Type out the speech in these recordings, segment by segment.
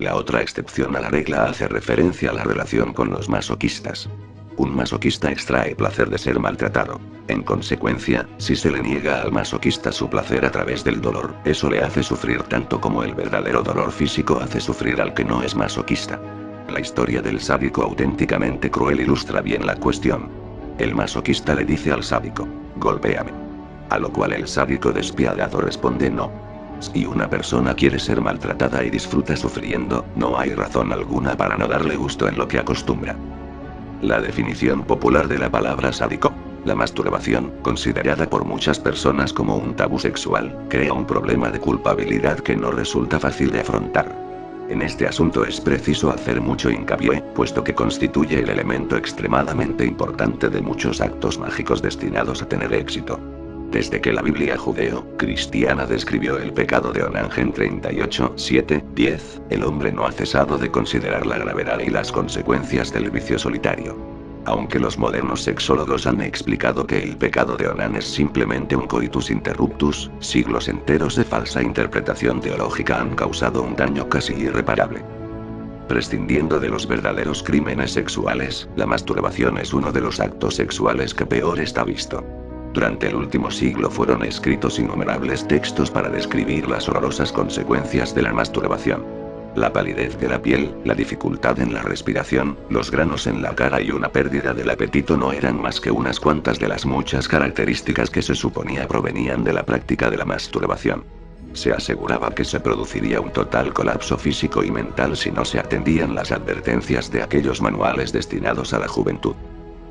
La otra excepción a la regla hace referencia a la relación con los masoquistas. Un masoquista extrae placer de ser maltratado. En consecuencia, si se le niega al masoquista su placer a través del dolor, eso le hace sufrir tanto como el verdadero dolor físico hace sufrir al que no es masoquista. La historia del sádico auténticamente cruel ilustra bien la cuestión. El masoquista le dice al sádico: golpéame. A lo cual el sádico despiadado responde: no. Si una persona quiere ser maltratada y disfruta sufriendo, no hay razón alguna para no darle gusto en lo que acostumbra. La definición popular de la palabra sádico. La masturbación, considerada por muchas personas como un tabú sexual, crea un problema de culpabilidad que no resulta fácil de afrontar. En este asunto es preciso hacer mucho hincapié, puesto que constituye el elemento extremadamente importante de muchos actos mágicos destinados a tener éxito. Desde que la Biblia judeo-cristiana describió el pecado de Onán en 38:7-10, el hombre no ha cesado de considerar la gravedad y las consecuencias del vicio solitario. Aunque los modernos sexólogos han explicado que el pecado de Onán es simplemente un coitus interruptus, siglos enteros de falsa interpretación teológica han causado un daño casi irreparable. Prescindiendo de los verdaderos crímenes sexuales, la masturbación es uno de los actos sexuales que peor está visto. Durante el último siglo fueron escritos innumerables textos para describir las horrorosas consecuencias de la masturbación. La palidez de la piel, la dificultad en la respiración, los granos en la cara y una pérdida del apetito no eran más que unas cuantas de las muchas características que se suponía provenían de la práctica de la masturbación. Se aseguraba que se produciría un total colapso físico y mental si no se atendían las advertencias de aquellos manuales destinados a la juventud.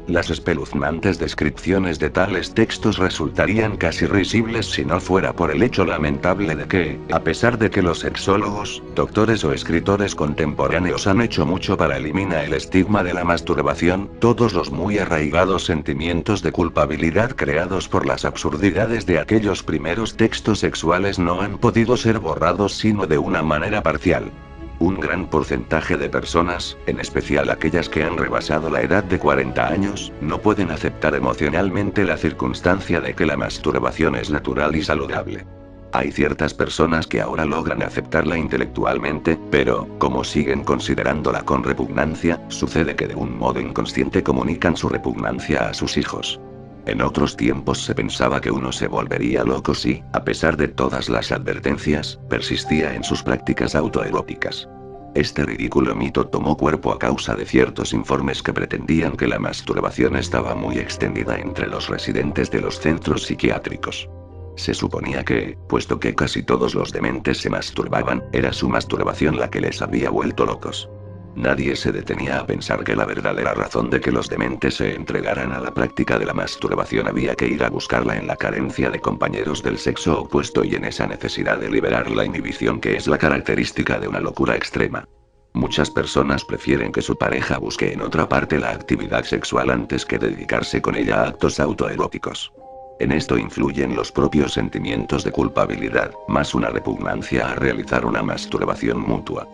Las espeluznantes descripciones de tales textos resultarían casi risibles si no fuera por el hecho lamentable de que, a pesar de que los sexólogos, doctores o escritores contemporáneos han hecho mucho para eliminar el estigma de la masturbación, todos los muy arraigados sentimientos de culpabilidad creados por las absurdidades de aquellos primeros textos sexuales no han podido ser borrados sino de una manera parcial. Un gran porcentaje de personas, en especial aquellas que han rebasado la edad de 40 años, no pueden aceptar emocionalmente la circunstancia de que la masturbación es natural y saludable. Hay ciertas personas que ahora logran aceptarla intelectualmente, pero, como siguen considerándola con repugnancia, sucede que de un modo inconsciente comunican su repugnancia a sus hijos. En otros tiempos se pensaba que uno se volvería loco si, a pesar de todas las advertencias, persistía en sus prácticas autoeróticas. Este ridículo mito tomó cuerpo a causa de ciertos informes que pretendían que la masturbación estaba muy extendida entre los residentes de los centros psiquiátricos. Se suponía que, puesto que casi todos los dementes se masturbaban, era su masturbación la que les había vuelto locos. Nadie se detenía a pensar que la verdadera razón de que los dementes se entregaran a la práctica de la masturbación había que ir a buscarla en la carencia de compañeros del sexo opuesto y en esa necesidad de liberar la inhibición que es la característica de una locura extrema. Muchas personas prefieren que su pareja busque en otra parte la actividad sexual antes que dedicarse con ella a actos autoeróticos. En esto influyen los propios sentimientos de culpabilidad, más una repugnancia a realizar una masturbación mutua.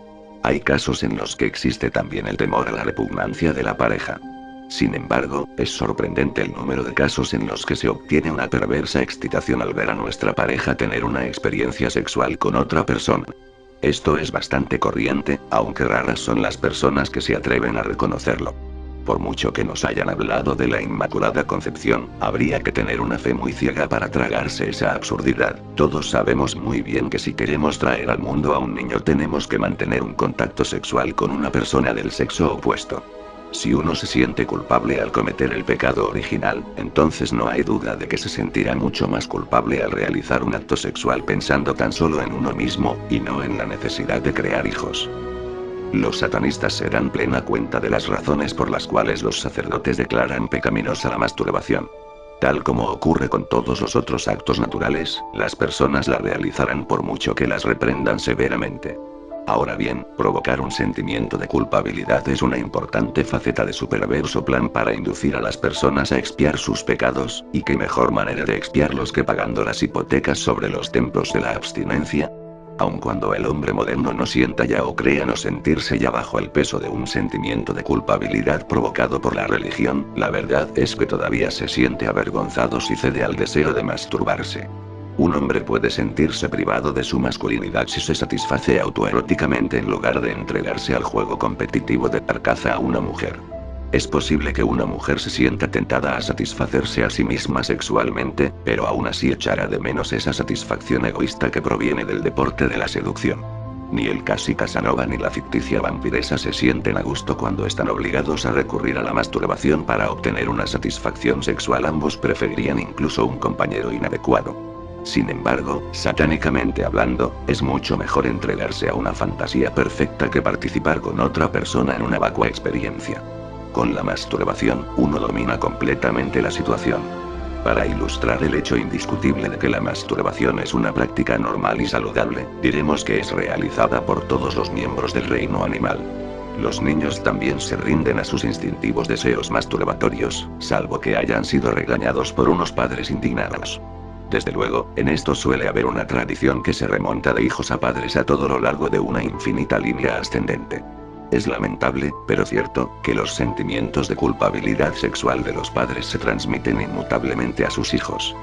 Hay casos en los que existe también el temor a la repugnancia de la pareja. Sin embargo, es sorprendente el número de casos en los que se obtiene una perversa excitación al ver a nuestra pareja tener una experiencia sexual con otra persona. Esto es bastante corriente, aunque raras son las personas que se atreven a reconocerlo. Por mucho que nos hayan hablado de la Inmaculada Concepción, habría que tener una fe muy ciega para tragarse esa absurdidad. Todos sabemos muy bien que si queremos traer al mundo a un niño tenemos que mantener un contacto sexual con una persona del sexo opuesto. Si uno se siente culpable al cometer el pecado original, entonces no hay duda de que se sentirá mucho más culpable al realizar un acto sexual pensando tan solo en uno mismo, y no en la necesidad de crear hijos. Los satanistas se dan plena cuenta de las razones por las cuales los sacerdotes declaran pecaminosa la masturbación. Tal como ocurre con todos los otros actos naturales, las personas la realizarán por mucho que las reprendan severamente. Ahora bien, provocar un sentimiento de culpabilidad es una importante faceta de su perverso plan para inducir a las personas a expiar sus pecados, y qué mejor manera de expiarlos que pagando las hipotecas sobre los templos de la abstinencia. Aun cuando el hombre moderno no sienta ya o crea no sentirse ya bajo el peso de un sentimiento de culpabilidad provocado por la religión, la verdad es que todavía se siente avergonzado si cede al deseo de masturbarse. Un hombre puede sentirse privado de su masculinidad si se satisface autoeróticamente en lugar de entregarse al juego competitivo de dar caza a una mujer. Es posible que una mujer se sienta tentada a satisfacerse a sí misma sexualmente, pero aún así echará de menos esa satisfacción egoísta que proviene del deporte de la seducción. Ni el casi Casanova ni la ficticia vampiresa se sienten a gusto cuando están obligados a recurrir a la masturbación para obtener una satisfacción sexual. Ambos preferirían incluso un compañero inadecuado. Sin embargo, satánicamente hablando, es mucho mejor entregarse a una fantasía perfecta que participar con otra persona en una vacua experiencia. Con la masturbación, uno domina completamente la situación. Para ilustrar el hecho indiscutible de que la masturbación es una práctica normal y saludable, diremos que es realizada por todos los miembros del reino animal. Los niños también se rinden a sus instintivos deseos masturbatorios, salvo que hayan sido regañados por unos padres indignados. Desde luego, en esto suele haber una tradición que se remonta de hijos a padres a todo lo largo de una infinita línea ascendente. Es lamentable, pero cierto, que los sentimientos de culpabilidad sexual de los padres se transmiten inmutablemente a sus hijos.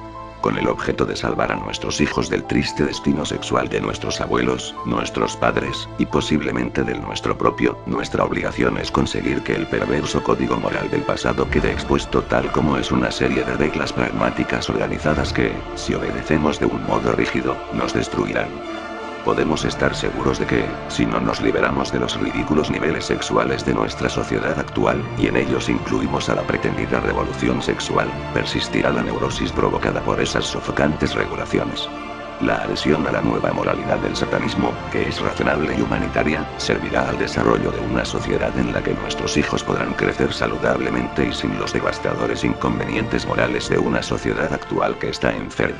Con el objeto de salvar a nuestros hijos del triste destino sexual de nuestros abuelos, nuestros padres, y posiblemente del nuestro propio, nuestra obligación es conseguir que el perverso código moral del pasado quede expuesto tal como es una serie de reglas pragmáticas organizadas que, si obedecemos de un modo rígido, nos destruirán. Podemos estar seguros de que, si no nos liberamos de los ridículos niveles sexuales de nuestra sociedad actual, y en ellos incluimos a la pretendida revolución sexual, persistirá la neurosis provocada por esas sofocantes regulaciones. La adhesión a la nueva moralidad del satanismo, que es razonable y humanitaria, servirá al desarrollo de una sociedad en la que nuestros hijos podrán crecer saludablemente y sin los devastadores inconvenientes morales de una sociedad actual que está enferma.